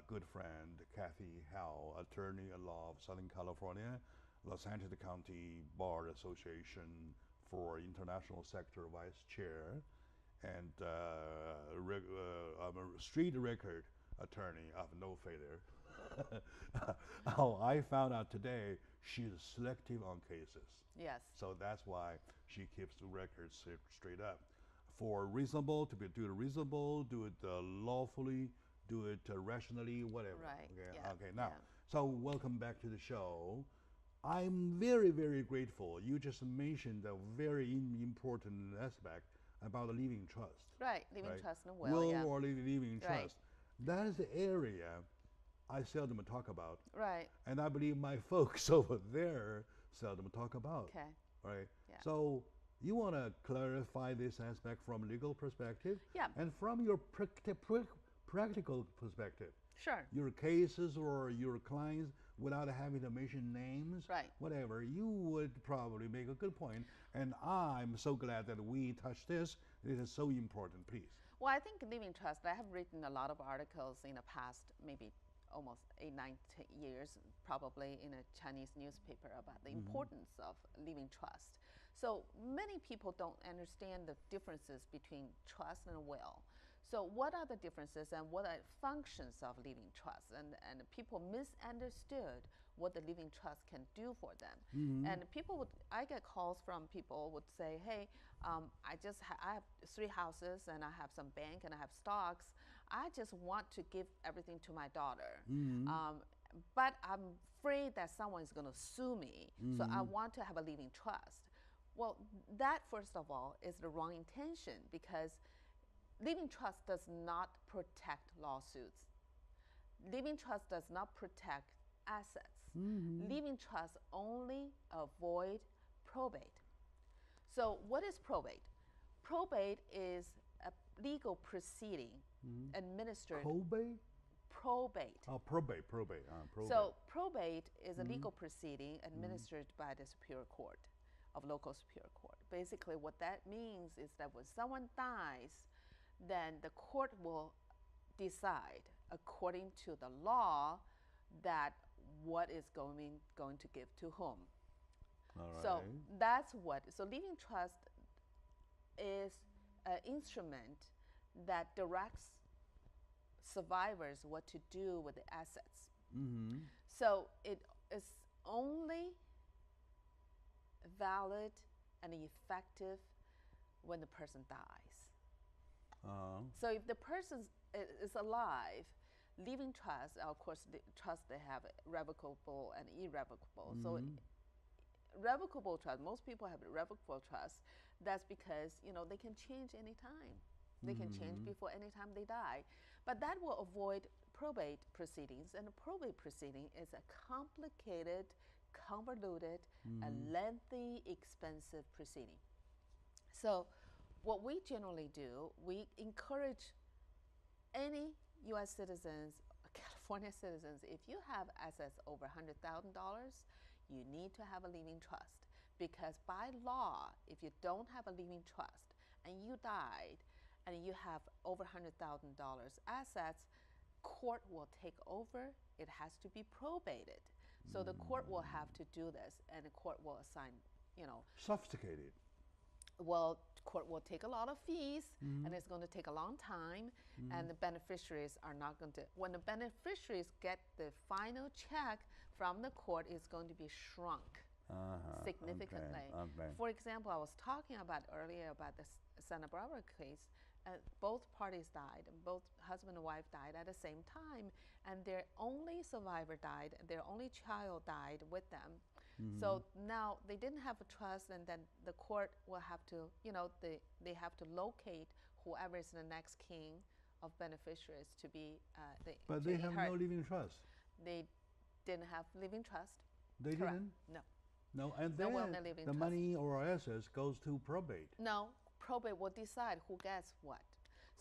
Speaker 1: good friend, Kathy Howe, attorney at law of Southern California, Los Angeles County Bar Association for International Sector Vice Chair, and I'm a street record attorney of no failure. Oh, I found out today she's selective on cases.
Speaker 2: Yes.
Speaker 1: So that's why she keeps the records straight up. For reasonable, do it reasonable, do it lawfully, do it rationally, whatever.
Speaker 2: Right.
Speaker 1: Okay.
Speaker 2: Yeah.
Speaker 1: Okay. Now,
Speaker 2: Yeah.
Speaker 1: so welcome back to the show. I'm very, very grateful. You just mentioned a very important aspect about the living trust.
Speaker 2: Right. Living
Speaker 1: right?
Speaker 2: trust and will. Yeah.
Speaker 1: Or living
Speaker 2: Right.
Speaker 1: trust. That is the area I seldom talk about.
Speaker 2: Right.
Speaker 1: And I believe my folks over there seldom talk about.
Speaker 2: Okay.
Speaker 1: Right?
Speaker 2: Yeah.
Speaker 1: So you want to clarify this aspect from a legal perspective?
Speaker 2: Yeah.
Speaker 1: And from your practical perspective.
Speaker 2: Sure.
Speaker 1: Your cases or your clients, without having to mention names,
Speaker 2: Right.
Speaker 1: whatever, you would probably make a good point. And I'm so glad that we touched this. It is so important, please.
Speaker 2: Well, I think living trust, I have written a lot of articles in the past, maybe almost 8, 9, 10 years, probably in a Chinese newspaper about the importance of living trust. So many people don't understand the differences between trust and will. So what are the differences and what are functions of living trust? And people misunderstood what the living trust can do for them. And I get calls from people would say, hey, I have 3 houses and I have some bank and I have stocks. I just want to give everything to my daughter. But I'm afraid that someone is going to sue me. So I want to have a living trust. Well, that first of all is the wrong intention, because living trust does not protect lawsuits. Living trust does not protect assets. Living trust only avoid probate. So what is probate? Probate is a legal proceeding administered.
Speaker 1: Probate?
Speaker 2: Probate.
Speaker 1: Oh, probate.
Speaker 2: So probate is a legal proceeding administered by the Superior Court of local Superior Court. Basically what that means is that when someone dies, then the court will decide according to the law that what is going to give to whom.
Speaker 1: All right.
Speaker 2: So that's so living trust is an instrument that directs survivors what to do with the assets. So it is only valid and effective when the person dies. So if the person is alive, living trust, of course, the trust they have revocable and irrevocable. So revocable trust, most people have irrevocable trust. That's because they can change any time. They can change before any time they die. But that will avoid probate proceedings. And a probate proceeding is a complicated, convoluted, a lengthy, expensive proceeding. So what we generally do, we encourage any U.S. citizens, California citizens, if you have assets over $100,000, you need to have a living trust. Because by law, if you don't have a living trust and you died and you have over $100,000 assets, court will take over. It has to be probated. So the court will have to do this, and the court will assign,
Speaker 1: Sophisticated.
Speaker 2: Well, court will take a lot of fees, and it's going to take a long time, and the beneficiaries are not going to. When the beneficiaries get the final check from the court, it's going to be shrunk significantly.
Speaker 1: Okay.
Speaker 2: For example, I was talking about earlier about the Santa Barbara case. Both parties died, and both husband and wife died at the same time, and their only survivor died, their only child died with them. So now they didn't have a trust, and then the court will have to, they have to locate whoever is the next king of beneficiaries to be.
Speaker 1: But they have no living trust.
Speaker 2: They didn't have living trust.
Speaker 1: They
Speaker 2: Correct.
Speaker 1: didn't?
Speaker 2: No.
Speaker 1: And
Speaker 2: No
Speaker 1: then
Speaker 2: will, no living
Speaker 1: the
Speaker 2: trust.
Speaker 1: money or assets goes to probate.
Speaker 2: No, probate will decide who gets what.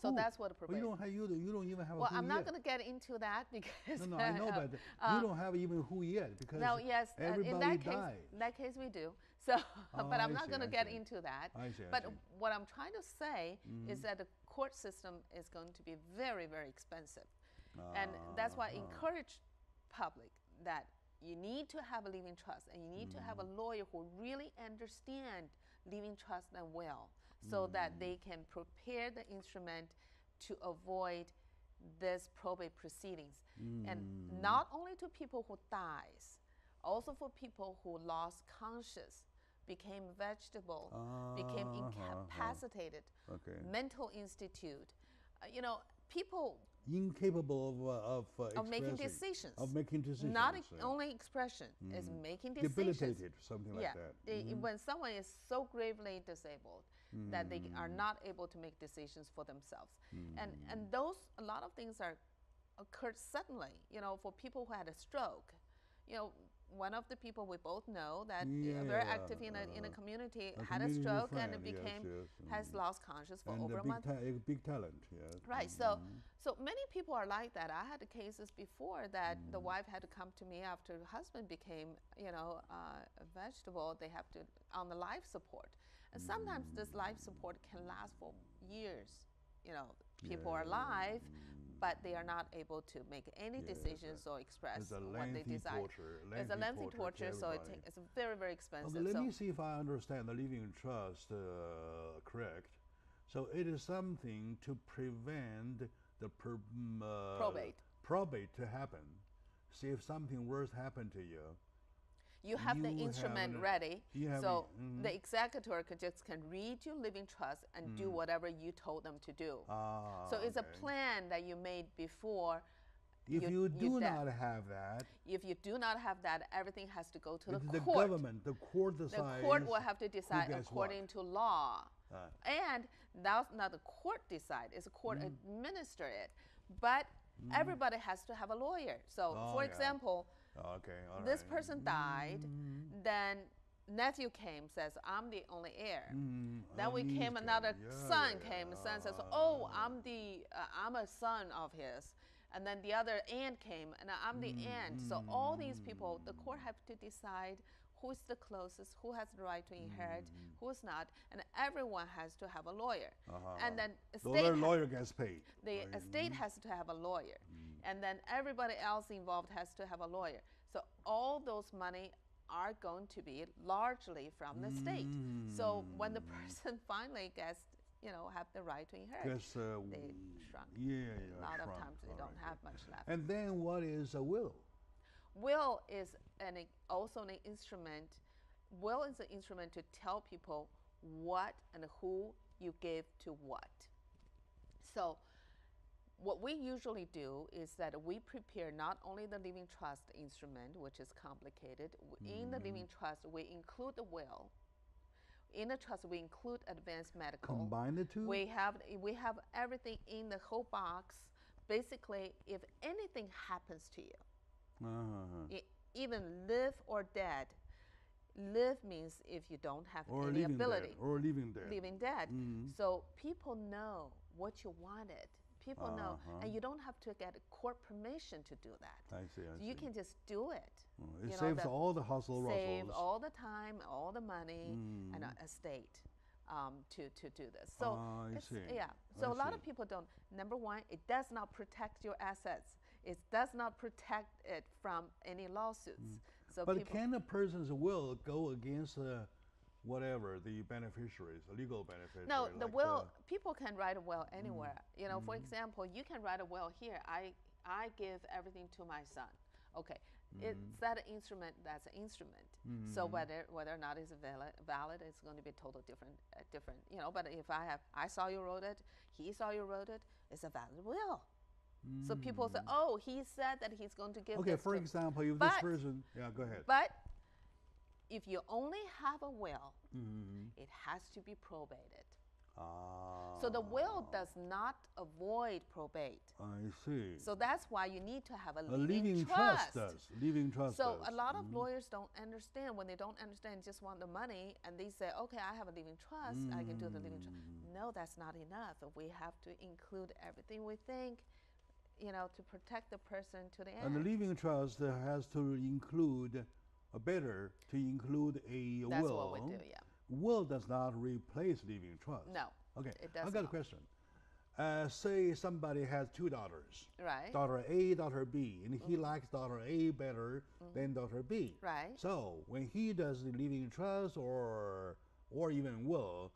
Speaker 2: So
Speaker 1: Who?
Speaker 2: that's what a probate.
Speaker 1: Well, you don't even have a
Speaker 2: Well,
Speaker 1: who
Speaker 2: I'm not
Speaker 1: yet.
Speaker 2: going to get into that because.
Speaker 1: No, I know, but you don't have even who yet because
Speaker 2: No, yes,
Speaker 1: everybody
Speaker 2: in that case,
Speaker 1: died.
Speaker 2: in that case we do. So, but
Speaker 1: I
Speaker 2: I'm not
Speaker 1: see,
Speaker 2: going to
Speaker 1: I
Speaker 2: get
Speaker 1: see.
Speaker 2: into that.
Speaker 1: I see.
Speaker 2: But what I'm trying to say is that the court system is going to be very, very expensive, and that's why I encourage public that you need to have a living trust, and you need to have a lawyer who really understand living trust and will, so that they can prepare the instrument to avoid this probate proceedings. And not only to people who dies, also for people who lost conscious, became vegetable, became incapacitated, mental institute, people
Speaker 1: of
Speaker 2: making decisions.
Speaker 1: Of making decisions.
Speaker 2: Not only expression, is making decisions.
Speaker 1: Debilitated, something like that.
Speaker 2: When someone is so gravely disabled that they are not able to make decisions for themselves. And a lot of things occurred suddenly, for people who had a stroke. One of the people we both know that very active in a community had a stroke and has lost conscious for over a month.
Speaker 1: Big talent, yes.
Speaker 2: Right. So many people are like that. I had cases before that the wife had to come to me after her husband became, a vegetable. They have to on the life support, and sometimes this life support can last for years. People are alive, but they are not able to make any decisions or express what they desire. It's a lengthy torture, so it's very, very expensive.
Speaker 1: Okay, let me see if I understand the living trust correct. So it is something to prevent the probate to happen. See if something worse happened to you.
Speaker 2: You have the instrument ready, so the executor can read your living trust and do whatever you told them to do. So it's a plan that you made before.
Speaker 1: If you do not have that,
Speaker 2: everything has to go to the
Speaker 1: the
Speaker 2: court.
Speaker 1: Government, the court decides.
Speaker 2: The court will have to decide according to law. And that's not the court decide, it's the court administer it. But everybody has to have a lawyer. So for example, this person died, then nephew came, says, I'm the only heir. Then another son came, and son says, oh, I'm a son of his. And then the other aunt came, and I'm the aunt. So all these people, the court have to decide who's the closest, who has the right to inherit, who's not, and everyone has to have a lawyer. And then
Speaker 1: the lawyer gets paid.
Speaker 2: The estate has to have a lawyer. And then everybody else involved has to have a lawyer. So all those money are going to be largely from the state. So when the person finally gets, have the right to inherit, they shrunk. A lot of times they don't have much left.
Speaker 1: And then what is a will?
Speaker 2: Will is also an instrument. Will is an instrument to tell people what and who you give to what. So what we usually do is that we prepare not only the living trust instrument, which is complicated. In the living trust, we include the will. In the trust, we include advanced medical.
Speaker 1: Combine the two?
Speaker 2: We have everything in the whole box. Basically, if anything happens to you, even live or dead. Live means if you don't have any ability.
Speaker 1: Or living dead.
Speaker 2: Living dead. So people know what you wanted. People know, and you don't have to get court permission to do that.
Speaker 1: I see.
Speaker 2: You can just do it.
Speaker 1: It saves all the hustle
Speaker 2: save all the time, all the money, and estate to do this. So
Speaker 1: I see.
Speaker 2: So a lot of people don't. Number one, it does not protect your assets. It does not protect it from any lawsuits. So
Speaker 1: but can a person's will go against whatever the beneficiaries, the legal beneficiaries?
Speaker 2: No, the will, people can write a will anywhere. For example, you can write a will here. I give everything to my son. Okay, it's that instrument. That's an instrument. So whether or not it's valid, it's going to be total different. But if I saw you wrote it, he saw you wrote it, it's a valid will. So people say, oh, he said that he's going to give.
Speaker 1: Okay, for example, if this person, go ahead.
Speaker 2: But if you only have a will, it has to be probated. So the will does not avoid probate.
Speaker 1: I see.
Speaker 2: So that's why you need to have a
Speaker 1: living trust. Living trust.
Speaker 2: So a lot of lawyers don't understand. When they don't understand, just want the money, and they say, okay, I have a living trust, I can do the living trust. No, that's not enough. We have to include everything we think, to protect the person to the end.
Speaker 1: And the living trust has to include a will.
Speaker 2: That's what we do, yeah.
Speaker 1: Will does not replace living trust.
Speaker 2: No.
Speaker 1: Okay,
Speaker 2: it does
Speaker 1: I've got
Speaker 2: not.
Speaker 1: a question. Say somebody has two daughters.
Speaker 2: Right.
Speaker 1: Daughter A, daughter B, and he likes daughter A better than daughter B.
Speaker 2: Right.
Speaker 1: So when he does the living trust or even will,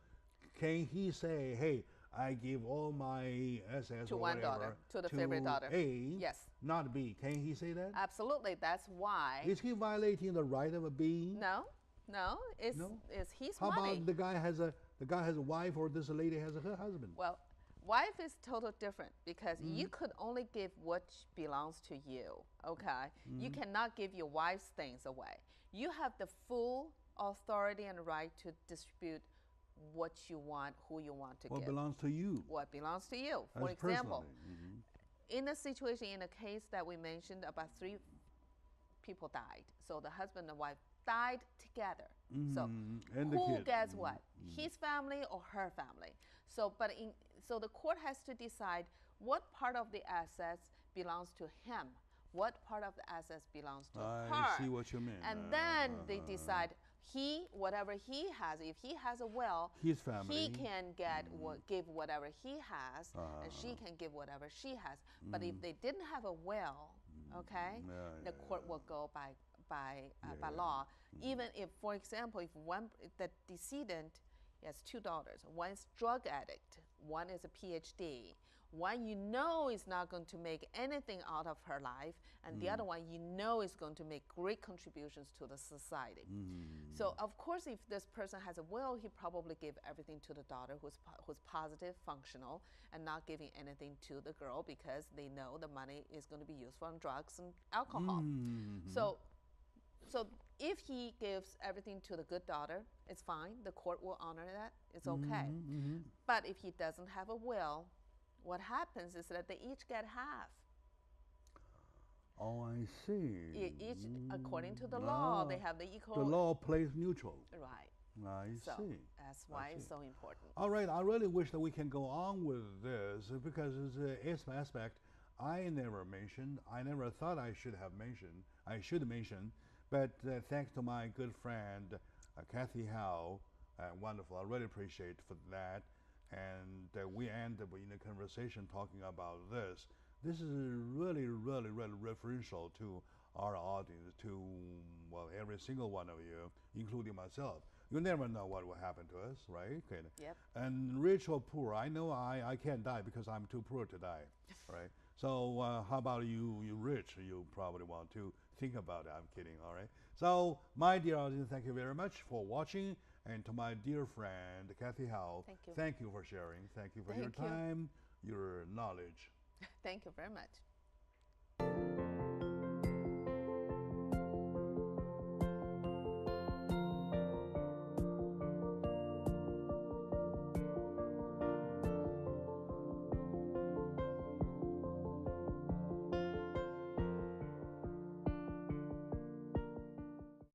Speaker 1: can he say, hey, I give all my assets
Speaker 2: To
Speaker 1: or
Speaker 2: one
Speaker 1: whatever
Speaker 2: daughter, to the favorite daughter.
Speaker 1: A,
Speaker 2: Yes.
Speaker 1: not B? Can he say that?
Speaker 2: Absolutely. That's why.
Speaker 1: Is he violating the right of a B?
Speaker 2: No, it's his
Speaker 1: How
Speaker 2: money.
Speaker 1: about the guy has a wife, or this lady has her husband?
Speaker 2: Well, wife is totally different because you could only give what belongs to you, okay? You cannot give your wife's things away. You have the full authority and right to distribute what you want, who you want to
Speaker 1: What
Speaker 2: give.
Speaker 1: belongs to you?
Speaker 2: What belongs to you.
Speaker 1: As
Speaker 2: For example,
Speaker 1: personally.
Speaker 2: in a situation, in a case that we mentioned, about 3 people died. So the husband and wife died together. So
Speaker 1: And the
Speaker 2: who
Speaker 1: kid.
Speaker 2: gets what? His family or her family? So, so the court has to decide what part of the assets belongs to him, what part of the assets belongs to her.
Speaker 1: I see what you mean.
Speaker 2: And then they decide whatever he has. If he has a will,
Speaker 1: his family,
Speaker 2: he can give whatever he has, and she can give whatever she has. But if they didn't have a will, okay, the court will go by law. Even if, for example, if the decedent has 2 daughters, one is drug addict, one is a PhD, one is not going to make anything out of her life, and the other one is going to make great contributions to the society. So of course, if this person has a will, he probably give everything to the daughter who's positive, functional, and not giving anything to the girl because they know the money is going to be used on drugs and alcohol. So if he gives everything to the good daughter, it's fine. The court will honor that. It's okay. But if he doesn't have a will, what happens is that they each get half.
Speaker 1: Oh, I see.
Speaker 2: Each, according to the law, they have the equal.
Speaker 1: The law plays neutral.
Speaker 2: Right.
Speaker 1: I see.
Speaker 2: That's why it's so important.
Speaker 1: All right. I really wish that we can go on with this because it's an aspect I never mentioned. I never thought I should mention. But thanks to my good friend, Kathy Howe, wonderful. I really appreciate for that. And we end up in a conversation talking about this. This is really, really, really referential to our audience, to, well, every single one of you, including myself. You never know what will happen to us, right? Okay.
Speaker 2: Yep.
Speaker 1: And rich or poor, I know I can't die because I'm too poor to die, right? So how about you rich? You probably want to think about it. I'm kidding, all right? So, my dear audience, thank you very much for watching. And to my dear friend, Kathy Howe, thank you for sharing. Thank you for your time, your knowledge.
Speaker 2: Thank you very much.